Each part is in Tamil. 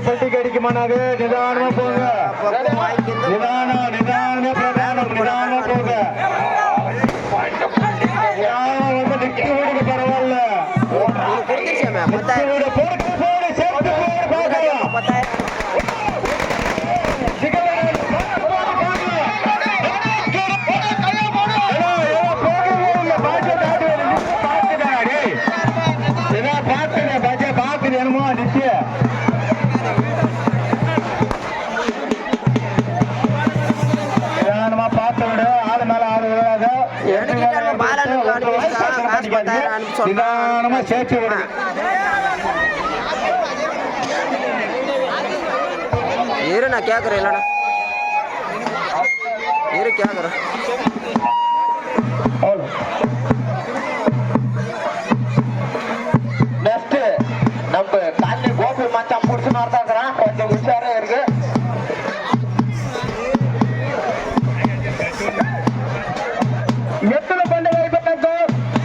பட்டிக்கு அடிக்குமானாக நிதானமா போங்க. நிதானமா போங்க. வந்து நிக்க வீடுக்கு பரவாயில்ல. என்னமோ நிச்சய நிதானமா பார்த்து விடு. ஆளு மேல ஆளு விடாத. நிதானமா சேர்த்து விடு. இரு நான் கேட்குறேன். இல்லைண்ணா இரு கேட்குறேன். நெக்ஸ்ட் நம்ம காலனி கோபி மச்சான் புடிச்சு நடத்தாக்குறான். கொஞ்சம் உஷாரா இருக்கு. ఎత్తుల పండుగ అయిపోయాక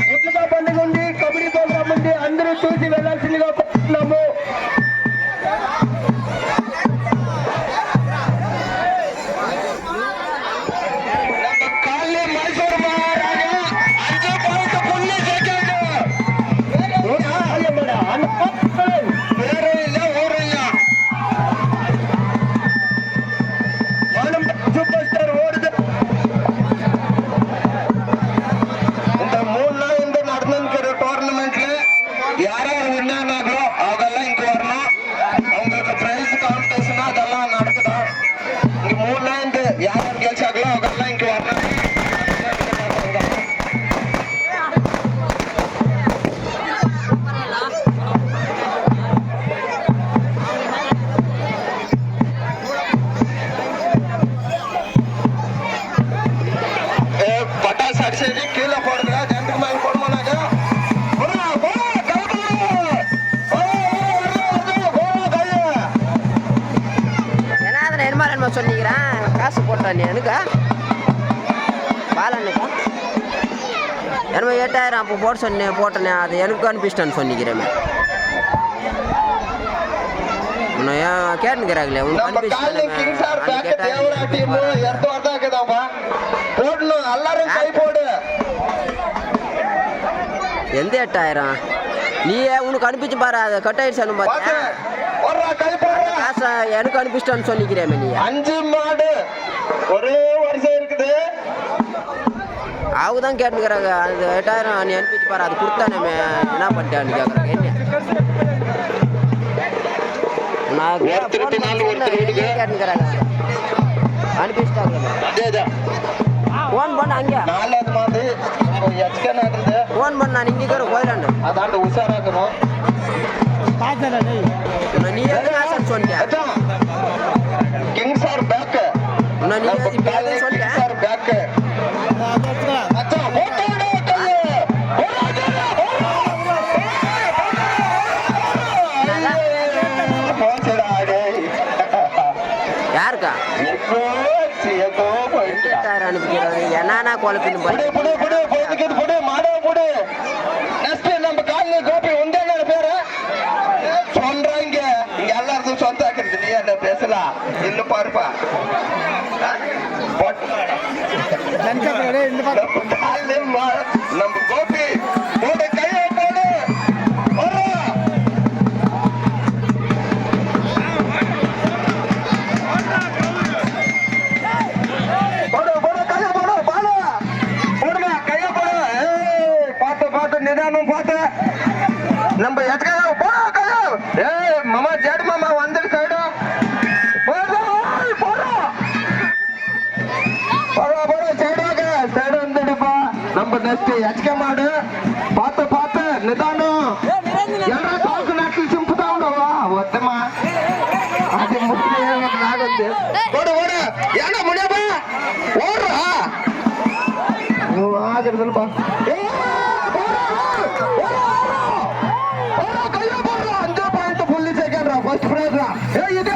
ముట్లుగా పండుగ ఉంది, కబడ్డీ ప్రోగ్రామ్ ఉంది. అందరూ చూసి వెళ్ళాల్సిందిగా కోరుతున్నాము. சொன்னிக்கிறேன் காசு போட்டான் எனக்கா பாலன்னுக்கா என்னமோ 8000 அப்போ போட்டேனே அது எனக்கு அனுப்பிச்சிட்டான்னு சொன்னிக்கிறேன். உன்னை ஏன் கேட்டுக்கிறாங்களே உனக்கு அனுப்பிச்சிட்டேன். எந்த 8000 நீயே உனக்கு அனுப்பிச்சு பாரு. அதை கட் ஆயிடுச்சு பார்த்தேன். காசை எனக்கு அனுப்பிச்சிட்டான்னு சொல்லிக்கிறேன். நீ 5 மாடு ஒரே வருஷம் இருக்குது. அவதான் கேட்டுக்கிறாங்க. அது 8000 நீ அனுப்பிச்சு பாரு. அது கொடுத்தானே என்ன பண்ணிட்டான்னு கேட்குறாங்க. என்ன நான் கேட்டுக்கிறாங்க. அனுப்பிச்சிட்டாங்க. ஃபோன் பண்ண அங்கே ஃபோன் பண்ண நான் இங்கே கோயிலாண்டு அதாண்ட உஷாராக்கணும். நீ எதுவும் சொன்னியா king sir bag sir bag யாருக்கா அனுப்பிக்கிறாங்க. என்னன்னா குழப்பின்னு நம்ம காலனி கோபி உண்டே பேரு சொல்றாங்க. இங்க எல்லாருக்கும் சொந்தாக்குறது. நீ என்ன பேசலாம் இல்ல பாருப்பா. நம்ம கோபி கையை போடு. நிதானம் பார்த்து நம்ம மாமா ஜேட் மாமா வந்து சைடு சைடு வந்துடுப்பா. நம்ம நெக்ஸ்ட் எச்கே மாடு பார்த்து நிதானம். எல்லா காசு நாட்டில் சிம்புதான் ఉండవా వద్దమ్మా. అది ముట్టి నాగొద్దు. ఓడు ఏనా మునియబ్బా ఓడ్రా నువ్వు ఆగరుదల్పా. ఫస్ట్ ప్రైజ్ రా. ఇదే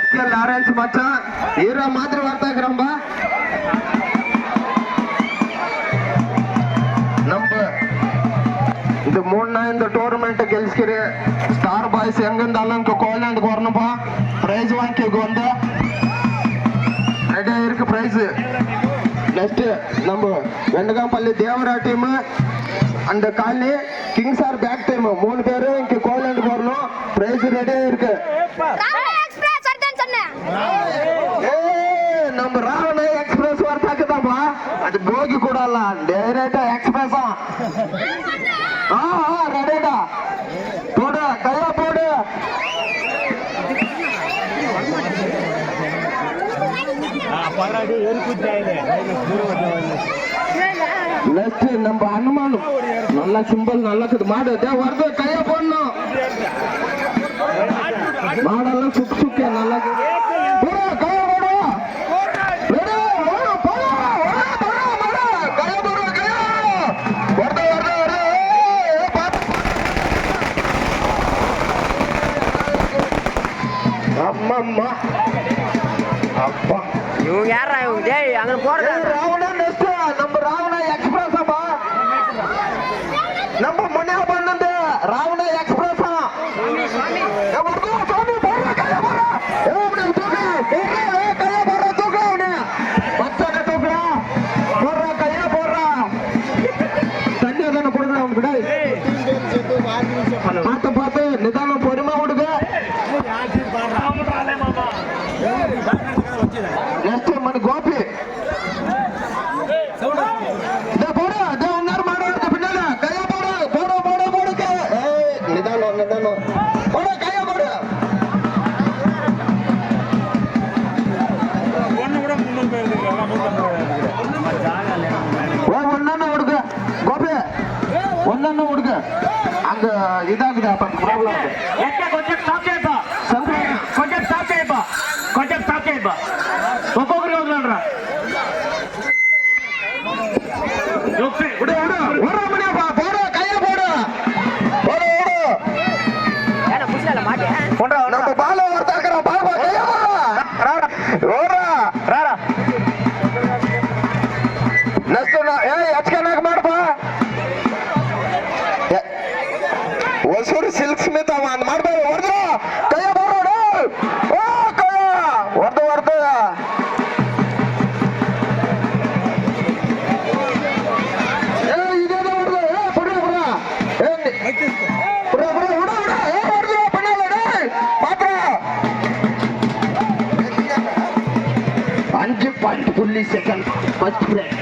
எஸ்கே லாரன்ஸ் மச்சான் ஹீரோ மாதிரி வார்த்தாக்குறோம்பா. நம்ம இந்த 3 நாள் இந்த டೂರ್ನಮೆಂಟ್ ಗೆಲ್ಸ್ಕಿರಿ. ಸ್ಟಾರ್ ಬಾಯ್ಸ್ ಹೆಂಗಂದಲ್ಲ ಕೋಲ್ಯಾಂಡ್ಗೆ வரணும்பா. பிரைஸ் வாங்கிக்க வந்து ரெடியா இருக்கு பிரைஸ். நெக்ஸ்ட் நம்ம வெண்டகாம்பள்ளி தேவரா டீம் அந்த colony kings are back team 3 பேரும் இங்க கோல்யாண்டுக்கு வரணும். பிரைஸ் ரெடியா இருக்கு. நம்ம ராவண எக்ஸ்பிரஸ் வரத்தாக்குதாம்பா. அது போகி கூட அல்ல, டைரக்டா எக்ஸ்பிரஸ். ரெடிடா போடு கையா போடு. நெக்ஸ்ட் நம்ம அனுமானம் நல்லா சிம்பிள் நல்லா மாடு வருது. கையா போடணும். மாடெல்லாம் சுக்கு சுக்கு நல்லா அம்மா அப்பா. இவங்க யாரா இவங்க? டேய் அங்க போறது ராவணா. நெக்ஸ்ட் நம்ம ராவணா எக்ஸ்பிரஸ் அப்பா. நம்ம முன்னே பண்ணது ராவணா எக்ஸ்பிரஸ். பார்த்து பார்த்து நிதானம் பொறுமை கொடுங்க. நெக்ஸ்ட் మన கோபி போடு ஒன்னார் மாடு பின்னால கையா போடு போடு போடு போடுங்க. நிதானம் நிதானம் போடு கையா போடு. ஒன்னு கொடுங்க கோபி ஒன்னு கொடுங்க. அங்க இதாகுது ப்ராப்ளம். కొంచెం స్టాప్ చేయబా కొంచెం స్టాప్ చేయబా కొంచెం స్టాప్ చేయబా ఒక్కొక్కరి వదలండి நம்ம பால வரத்தாக்குறோம். பாபா கையா ராரா நெக்ஸ்ட் ಹಚ್ಕನಾಗ ಮಾಡಪ್ಪ. ಹೊಸೂರು ಸಿಲ್ಕ್ ಸ್ಮಿತ್ ಅವ ಅಂದ್ ಮಾಡ್ಬೇಡ. ಹೊಡೆದ್ರು ಕೈಯ ಬರೋಡು. ಓ ಕೈಯ ಹೊಡೆದು ಹೊಡೆದು ಇದೇನೋ ಹೊಡೆದು ಬಿಡ್ರಿ ಪಾತ್ರ 5.0 செகண்ட் ஃபர்ஸ்ட் பிரேக்.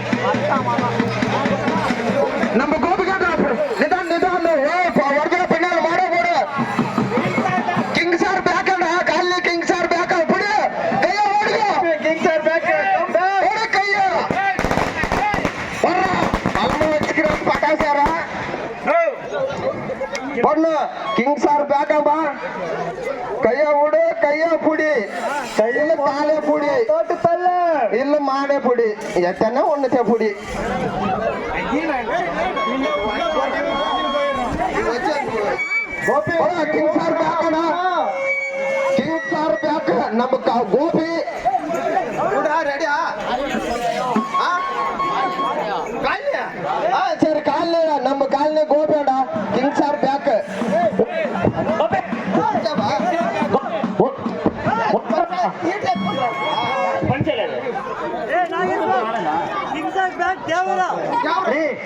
நம்ம கோபிகாட்ட நிதான் நிதான் ಹೊಡೆದ பின்னால மாட போடு. கிங் சார் பேக் காலைல கிங் சார் பேக் போடு. கையா ஓடுங்க. கிங் சார் பேக் ஓடு கையா வர அல்மோ வச்சுக்கிறோம் பட்டாசாரா பொண்ணு. கிங் சார் பேக்கம்பா. கையா ஓடு கையா புடி. கையில காலே புடி தோட்டு தள்ள இல்ல மாடே புடி. எத்தனை ஒண்ணுத்தே புடி. கிங் சார் பேக்கடா. கிங் சார் பேக் நம்ம கோபி ரெடியா. சரி காலைல நம்ம காலைல கோபியாடா. கிங் சார் பேக்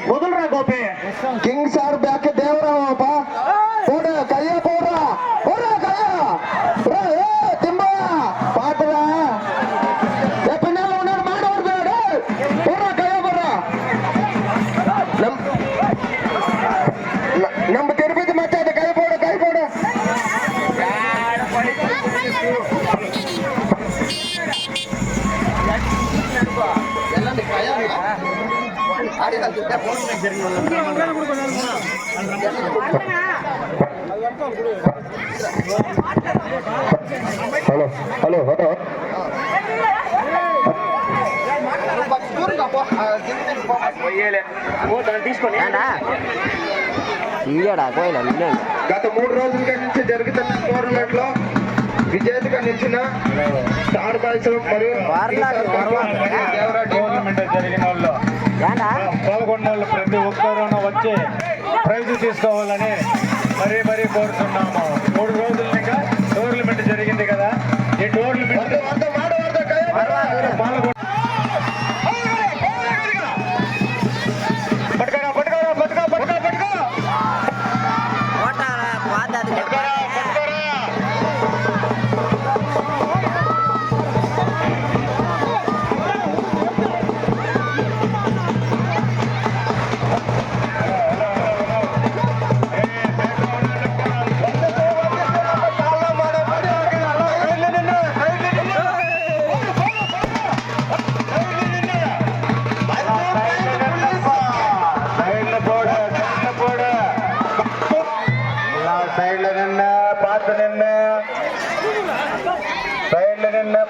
వదులురా గోపి. கிங் சார் பேக் தேவராவாப்பா. போடு கையா போடுறா போடுறா கையா திம்பா பாத்துடா. பின்னால ஒன்னு மாடு வருது. போடுறா கையா போடுறா. நம்ம திருப்பதி மச்சாது கை போடு கை போடு. హలో హలో హలో తీసుకొని ఇంకేడా కోయిల గత 3 రోజుల నుంచి జరుగుతున్న టోర్నమెంట్ లో విజేతగా ఆహ్వానించిన స్టార్ బాయ్స్ మరియు టోర్నమెంట్ జరిగిన వాళ్ళు 11 వాళ్ళు ప్రతి ఒక్కరూ వచ్చి ప్రైజ్ తీసుకోవాలని మరీ కోరుతున్నాము. 3 రోజులుగా టోర్నమెంట్ జరిగింది కదా, ఈ టోర్నమెంట్ పాల్గొ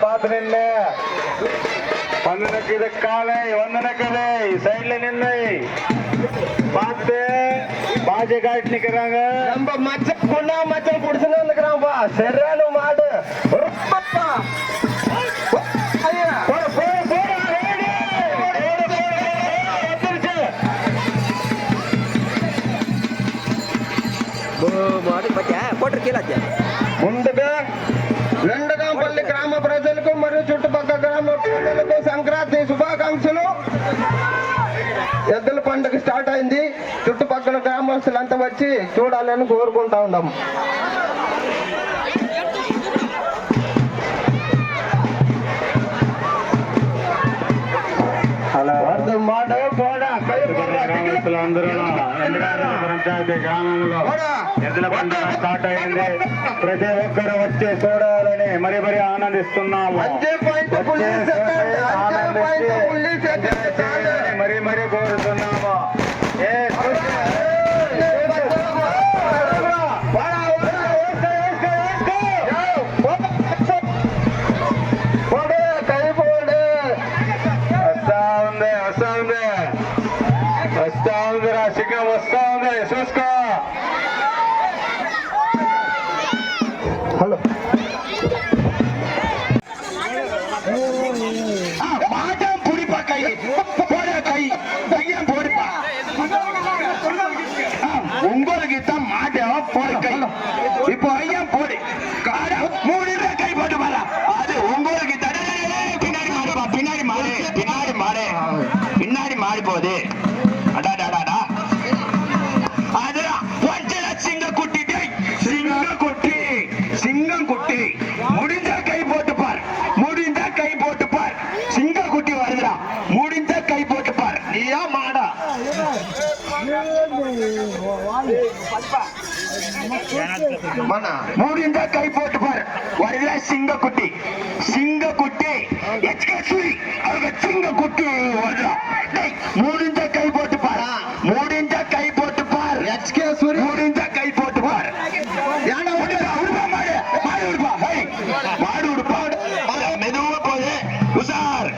பார்த்து நின்று வந்தனக்குது காலை வந்தனக்குது சைட்ல நின்று பார்த்து பாஜை காட்டு நிக்கிறாங்க. நம்ம மச்சம் பொண்ணா மச்சம் குடிச்சுன்னு வந்துக்கிறான்ப்பா. சரியான மாடு ముందుగా వెండగాంపల్లి గ్రామ ప్రజలకు మరియు చుట్టుపక్కల గ్రామ ప్రజలకు సంక్రాంతి శుభాకాంక్షలు. ఎద్దుల పండుగ స్టార్ట్ అయింది. చుట్టుపక్కల గ్రామస్తులంతా వచ్చి చూడాలని కోరుకుంటా ఉన్నాం. పంచాయతీ గ్రామంలో ఎద్దుల పండుగ స్టార్ట్ అయింది. ప్రతి ఒక్కరు వచ్చి చూడాలని మరీ ఆనందిస్తున్నాము. మరీ కోరుతున్నాము. వస్తా ఉంది రాశిగా వస్తా ఉంది చూసుకో. హలో மாட்டம் புடிப்பா கை போட கை கையம் போடுப்பா. உங்களுக்கு தான் மாட்டம் போட கை. இப்போ ஐயம் போடு காடா 3 கை போட்டு பாரா. அது உங்களுக்கு பின்னாடி மாடுப்பா. பின்னாடி மாடு போகுது. அடாடாடா அது வஞ்சல சிங்கம் குட்டி முடிஞ்ச கை போட்டுப்பார். சிங்க குட்டி வருதுடா. முடிஞ்ச கை போட்டுப்பார். நீயா மாடா முடிந்த கை போட்டுப்பார். வருதுல சிங்க குட்டி அவங்க சிங்க குட்டி வருதா. முடிஞ்ச கை போட்டுப்பார். முடிஞ்ச கை போட்டுப்பார். மாடு உடுப்பா மெதுவா போது. உசார்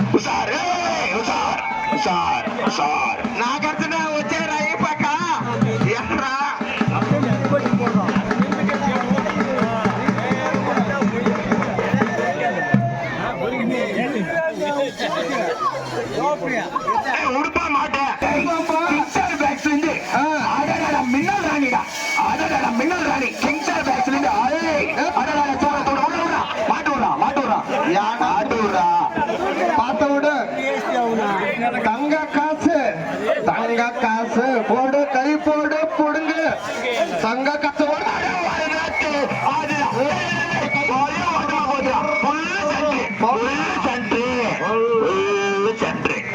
நாகர்ஜுனா వచ్చారా ఈ పక్క ఎట్రా உடுப்பா மாட்டேன். மின்னல் ராணி கிங்ஸ்டர் பேக்ஸ்ல இருந்து மாட்டுறா பார்த்த விடு. தங்க காசு போடு கை போடு புடுங்கு. தங்க காசு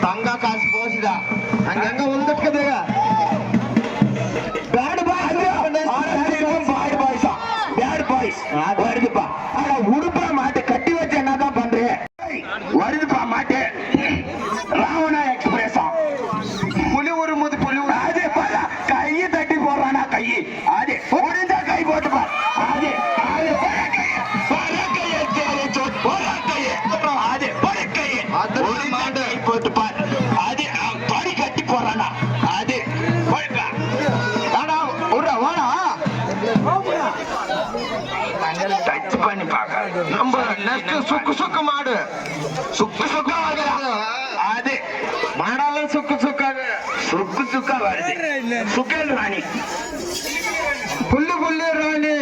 தங்க காசு போச்சுடா. அங்கங்க வந்துக்குது. வருதுப்பா. உடுப்பா மாட்டு கட்டி வச்சு என்னதான் பண்றேன். வருதுப்பா மாட்டு ராவணா எக்ஸ்பிரஸ் புலி உருமுது அதே பாரு கையை தட்டி போடுறானா கை. அது முடிஞ்சா கை போட்டுப்பா. அது போட்டுப்பார். அது படி கட்டி போடுறானா. அது வாடா டச் பண்ணி பார்க்க நம்ம நெக்ஸ்ட் சுக்கு மாடு சுக்கு அது மாடெல்லாம் சுக்கா வருது சுக்கல் ராணி புல்லு ராணி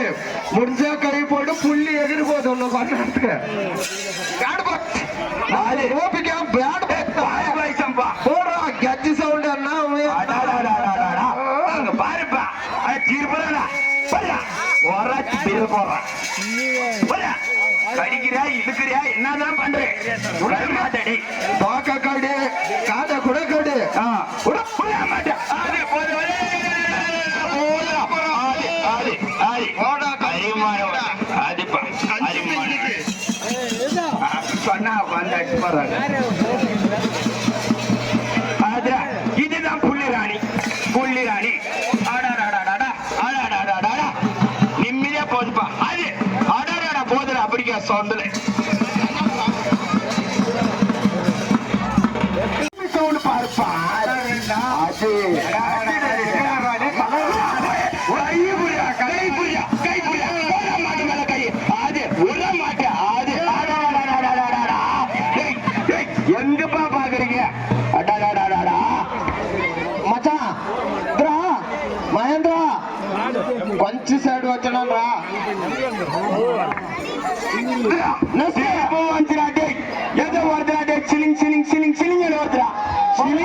முடிஞ்சா கை போட்டு புள்ளி எதிர் போது ஒண்ணு பண்ணதுக்கு போடுறா கட்சி சவுண்ட் என்ன பாருப்பா கடிக்கிறியா இழுக்கிறியா என்னதான் பண்றேன் மாட்டடி பாக்க காடு காட கூட காடு மாட்டேன் சொன்னா இதுதான் புள்ளி ராணி நிம்மதியா போதுப்பா அது அடாடா போதுல அப்படிக்கா சொந்தல பார்ப்பா எங்கப்பா பாக்குறீங்க மச்சான் மகேந்திரா கொஞ்சம் சைடு வச்சனா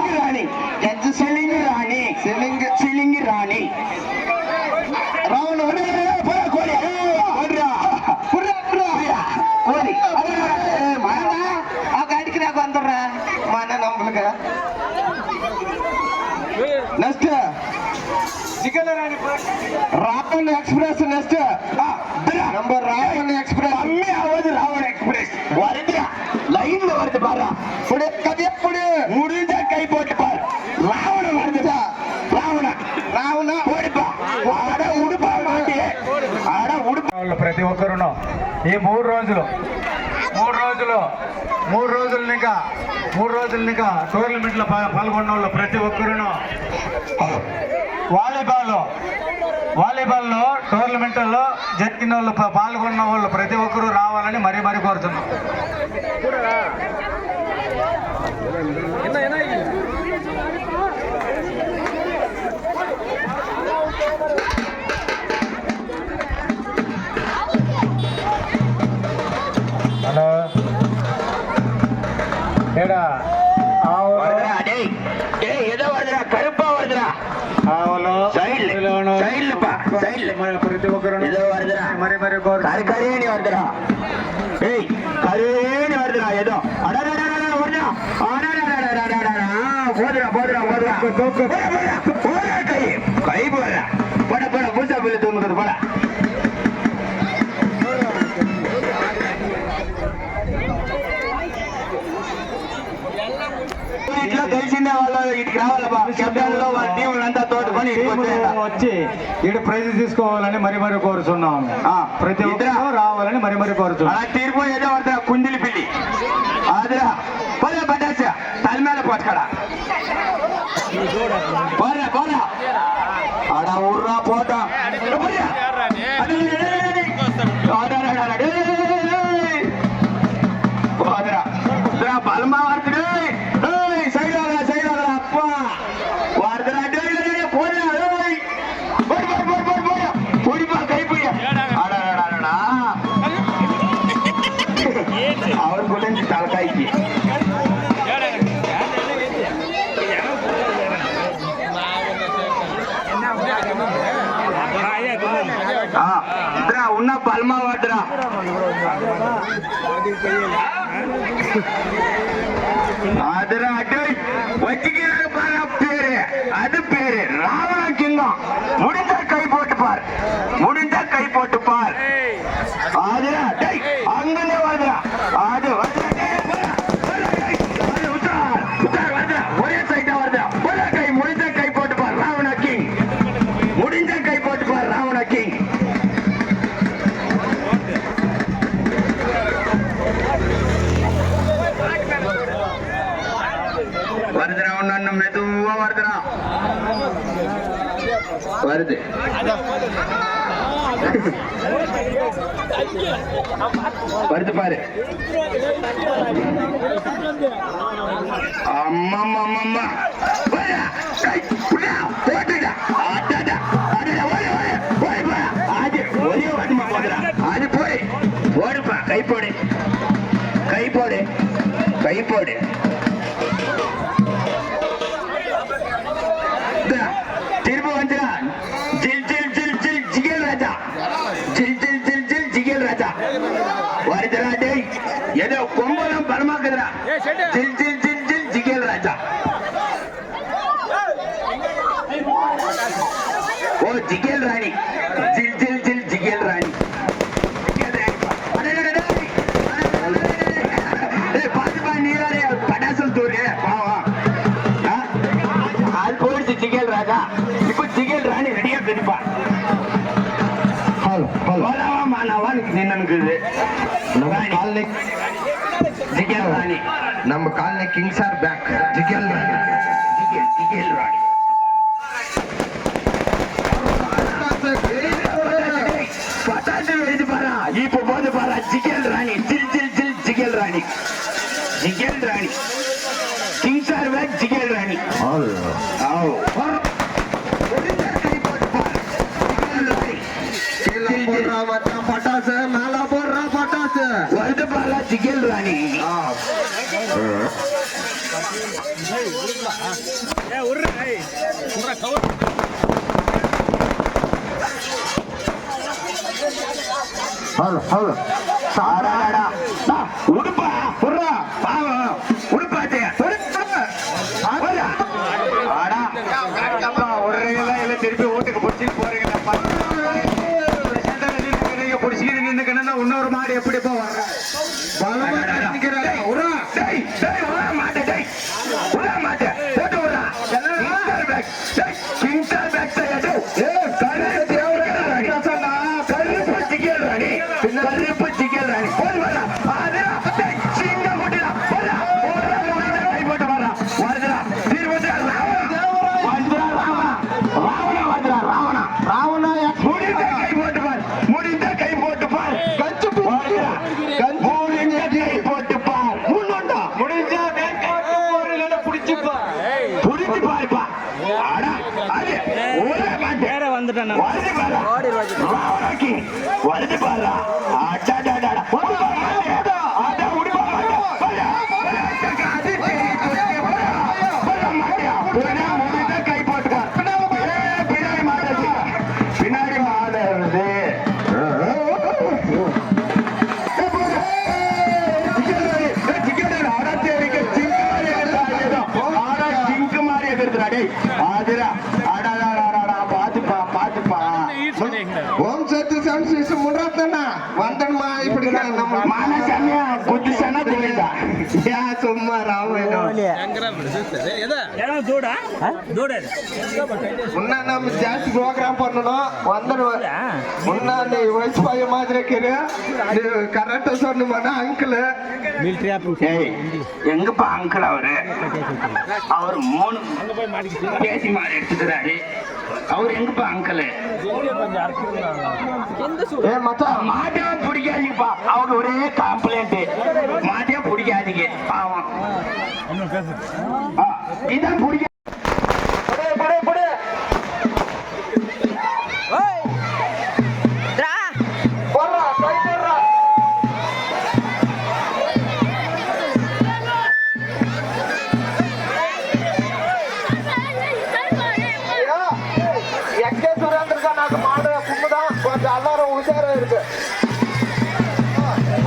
ராணி அடிக்கிறாக்கு வந்துடுறேன் மன நம்மளுக்கு நெக்ஸ்ட் ராவண எக்ஸ்பிரஸ் நெக்ஸ்ட் நம்ம ராவண எக்ஸ்பிரஸ் அம்மையாவது ராவண எக்ஸ்பிரஸ் வருதுடா லைன்ல வருது பாரு புடி கதைய புடி முடிஞ்ச கை போட்டு பாரு ராவண வருதுடா రావణ ఓడిపా ఆడ ఉడుపా మాటి ఆడ ఉడుపా ప్రతి ఒక్కరును ఈ మూడు రోజులు ఇంకా టోర్నమెంట్ లో పాల్గొన్న వాళ్ళు ప్రతి ఒక్కరును వాలీబాల్ లో టోర్నమెంట్ లో జరిగిన వాళ్ళు పాల్గొన్న వాళ్ళు ప్రతి ఒక్కరు రావాలని మరీ కోరుతున్నాం. హలో ఏడా ఏదో వరదరా కరుపా వరదరా ప్రతి ఒక్కరు మరి కరేణి వరదరా కరేణి వరదరా ఏదో కై పోరా పడ పూసా పిల్లి తోముతుంది పడ ఇట్లా తెలిసిందే వాళ్ళు ఇటుకి రావాలబ్బా కెప్టెన్లో వాళ్ళ టీంలంతా తోడుకొని వచ్చి ఇక్కడ ప్రైజ్ తీసుకోవాలని మరి కోరుచున్నాము. ప్రతి ఒక్కరు రావాలని మరి కోరుచున్నాం. అలా తీర్పు ఏదో పడతా కుందిలి పిల్లి అదిరా పోలే పడ్డాసా తల మీద పట్టుకడా పోరా ఆడ ఊర్రా పోటా బలమా వాడుతుడు సైడ్ అప్ప వాడుతున్నా పోడిపా కైపోయా ఆడాడా అవర్ గురించి తలకాయకి ఉన్న బలమా వాడురా அதுரா வச்சுக்கிறாரு பாரு பேரு அது பேரு ராவண கிங்கம் முடிஞ்சா கை போட்டு பார் அதுரா அங்கே வருதுரா அது ஒரே சைட்டா வருதா கை முடிஞ்ச கை போட்டு பார் ராவண கிங் முடிஞ்ச கை போட்டு பார் ராவண கிங் வருதுரா ஒன்னு மெதுவா வருதுரா வருது வருது பாரு. அம்மா அம்மா ஒரே வாட்டுமா போதுடா. அது போடு போடுப்பா. கை போடு கை போடு கை போடு. திரும்ப வந்துடா. ஜில் ஜில் ஜில் ஜில் ஜிகேல் ராஜா. ஜில் ஜில் ஜில் ஜில் ஜிகேல் ராஜா வருதுடா. டேய் ஏதோ கொம்பெல்லாம் பலமாக்குதுடா. ஜில் ஜில் ஜில் ஜில் ஜிகேல் ராஜா. ஓ ஜிகேல் ராணி. ஜில் ஜில் ஜில் ஜிகேல் ராணி. பாத்துப்பா நீராரே பட்டாசல் தூரு பாவம். அது போயிடுச்சு ஜிகேல் ராஜா. இப்போ ஜிகேல் ராணி ரெடியா தெரிப்பா. ஜிகேல் ராணி நம்ம காலனி கிங் சார் பேக். ஜிகேல் ராணி. ஜிகேல் ராணி பட்டாசு வெடிச்சு பாரா. இப்ப போது பாரா. ஜிகேல் ராணி. ஜில் ஜில் ஜில் ஜிகேல் ராணி. ஜிகேல் ராணி கிங் சார் பேக். ஜிகேல் ராணி பட்டாசு மேல போடுறா. பட்டாசு வருது பாரா. ஜிகேல் ராணி உடுப்பா புறா பாவம். உடுப்பாச்சே திருப்பி ஓட்டுக்கு பிடிச்சிட்டு போறீங்க. பிடிச்சிக்கிட்டு நின்னுக்கணும்னா இன்னொரு மாடு எப்படி போவாங்க? வருது பாரா. கை போட்டு பின்னாடி மாடுறது. ஜிங்கு மாதிரி எதிர்த்துறாடே. ஆதிரா பாத்துப்பா பாத்துப்பா. ஓம் சத்து சம்சேஷம் முன்னாத்தனா வந்தனமா இப்படி நம்ம மானசாமியா புத்திசானா தெரியுதா? யா சும்மா ராவேனோ முன்னா நம்ம ಜಾಸ್ತಿ ಪ್ರೋಗ್ರಾಮ್ பண்ணனும் வந்தனமா முன்னா நீ வயசு பைய மாதிரி இருக்கீங்க. நீ கரெக்ட்டா சொன்னீங்கன்னா அங்கிள் மிலிட்டரி ஆபீஸ். ஏய் எங்கப்பா அங்கிள் அவரு? அவர் 3 பேசி மாறி எடுத்துக்கிறாரு. அவர் எங்கப்பா அங்கிள்? ஏ மச்சான் மாட்டே பிடிக்காதீங்கப்பா. அவங்க ஒரே கம்ப்ளைண்ட். மாட்டே பிடிக்காதீங்க பாவம். இதான் பிடிக்க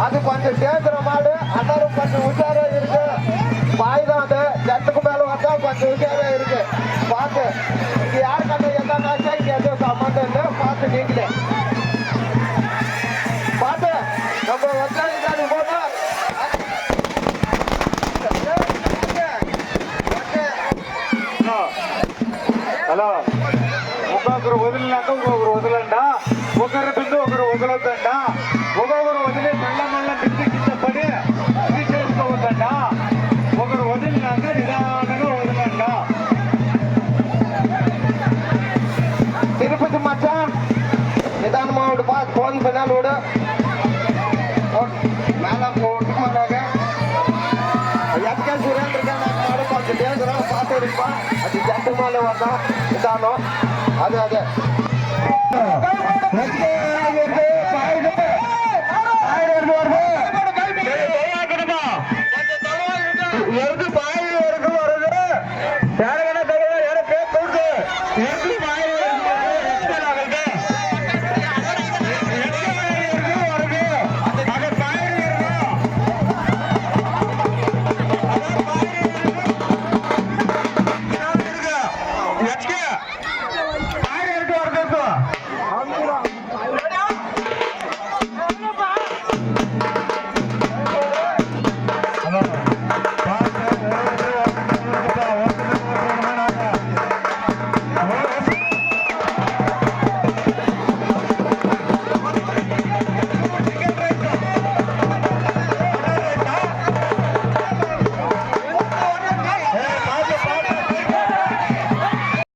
அது கொஞ்சம் சேர்க்கிற மாடு. அண்ணரும் கொஞ்சம் உஷாரா இருக்கு. பாய்தான் அது ஜட்டுக்கு மேல வந்தா கொஞ்சம் உஷாரா இருக்கு. பார்த்து இங்க யாருக்கான என்னாச்சா இங்க எதுவும் சம்மந்தம் இல்லை. பார்த்து நீங்களே பார்த்து நம்ம வந்தாடி போனா. హలో ఒక్కొక్కరు వదిలినాక ఇంకొకరు వదలండా. ఒకరి బిందు ఒకరు వదలొద్దండా. ఒక్కొక్కరు వదిలే మళ్ళా బిందు కింద పడి చేసుకోవద్దండి. ఎంత ಮೇಲೆ వద్దా నిదానం అదే